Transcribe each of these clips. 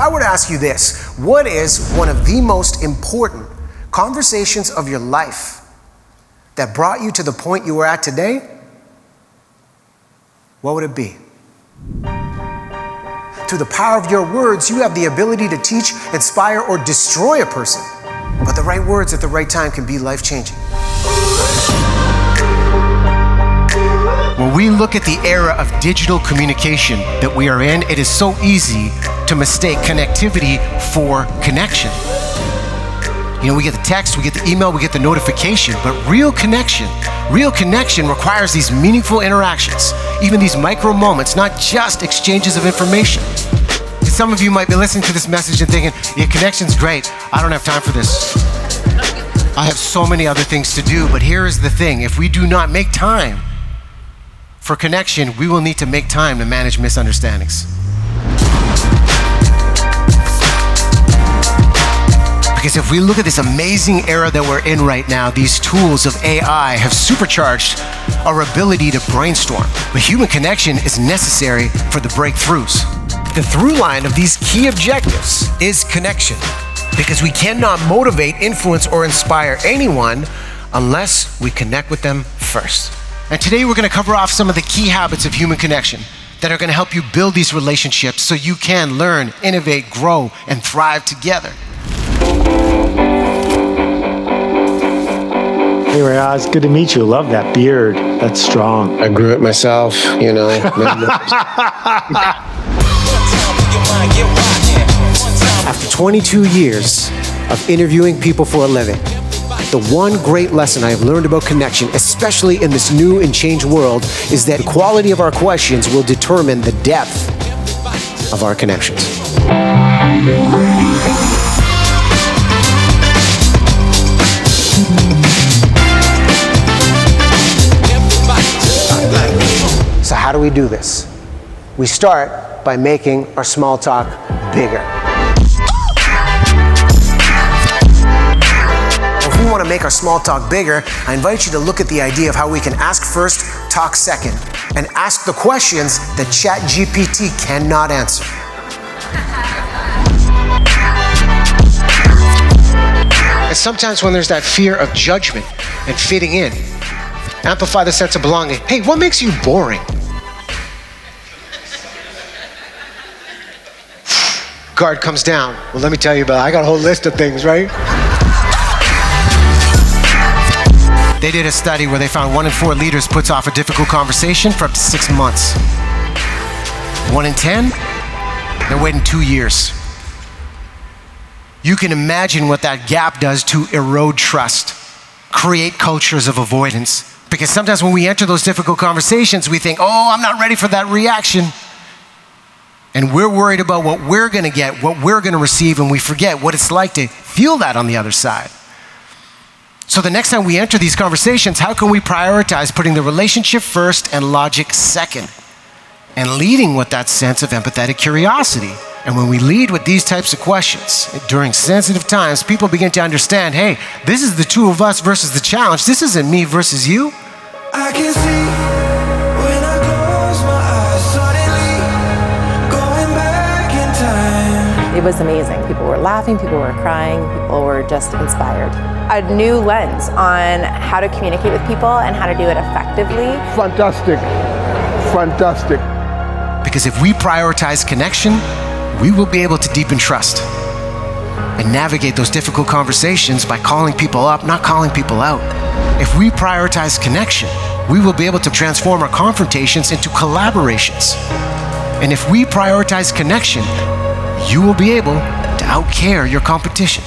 I were to ask you this, what is one of the most important conversations of your life that brought you to the point you were at today? What would it be? Through the power of your words, you have the ability to teach, inspire, or destroy a person. But the right words at the right time can be life-changing. When we look at the era of digital communication that we are in, it is so easy to mistake connectivity for connection. You know, we get the text, we get the email, we get the notification, but real connection requires these meaningful interactions, even these micro moments, not just exchanges of information. Some of you might be listening to this message and thinking, yeah, connection's great. I don't have time for this. I have so many other things to do, but here is the thing. If we do not make time for connection, we will need to make time to manage misunderstandings. Because if we look at this amazing era that we're in right now, these tools of AI have supercharged our ability to brainstorm. But human connection is necessary for the breakthroughs. The through line of these key objectives is connection. Because we cannot motivate, influence, or inspire anyone unless we connect with them first. And today we're going to cover off some of the key habits of human connection that are going to help you build these relationships so you can learn, innovate, grow, and thrive together. Hey Riaz, good to meet you. Love that beard. That's strong. I grew it myself, you know. After 22 years of interviewing people for a living, the one great lesson I have learned about connection, especially in this new and changed world, is that the quality of our questions will determine the depth of our connections. So how do we do this? We start by making our small talk bigger. If we want to make our small talk bigger, I invite you to look at the idea of how we can ask first, talk second, and ask the questions that ChatGPT cannot answer. And sometimes when there's that fear of judgment and fitting in, amplify the sense of belonging. Hey, what makes you boring? Guard comes down. Well, let me tell you about it. I got a whole list of things, right? They did a study where they found 1 in 4 leaders puts off a difficult conversation for up to 6 months. 1 in 10, they're waiting 2 years. You can imagine what that gap does to erode trust, create cultures of avoidance. Because sometimes when we enter those difficult conversations, we think, oh, I'm not ready for that reaction. And we're worried about what we're going to get, what we're going to receive, and we forget what it's like to feel that on the other side. So the next time we enter these conversations, how can we prioritize putting the relationship first and logic second? And leading with that sense of empathetic curiosity. And when we lead with these types of questions during sensitive times, people begin to understand, hey, this is the two of us versus the challenge. This isn't me versus you. I can see when I close my eyes, suddenly going back in time. It was amazing. People were laughing, people were crying, people were just inspired. A new lens on how to communicate with people and how to do it effectively. Fantastic. Fantastic. Because if we prioritize connection, we will be able to deepen trust and navigate those difficult conversations by calling people up, not calling people out. If we prioritize connection, we will be able to transform our confrontations into collaborations. And if we prioritize connection, you will be able to outcare your competition.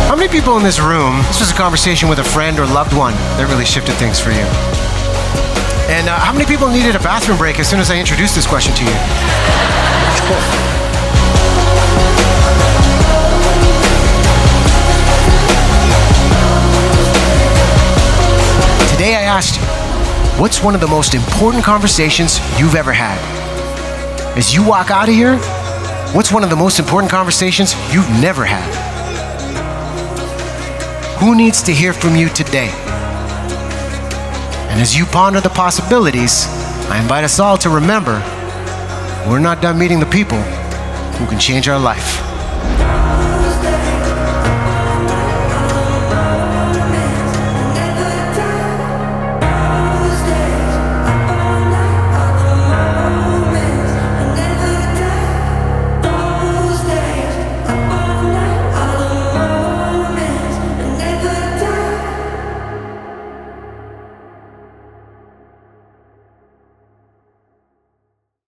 How many people in this room, this was a conversation with a friend or loved one that really shifted things for you? And how many people needed a bathroom break as soon as I introduced this question to you? Today I asked you, what's one of the most important conversations you've ever had? As you walk out of here, what's one of the most important conversations you've never had? Who needs to hear from you today? And as you ponder the possibilities, I invite us all to remember we're not done meeting the people who can change our life.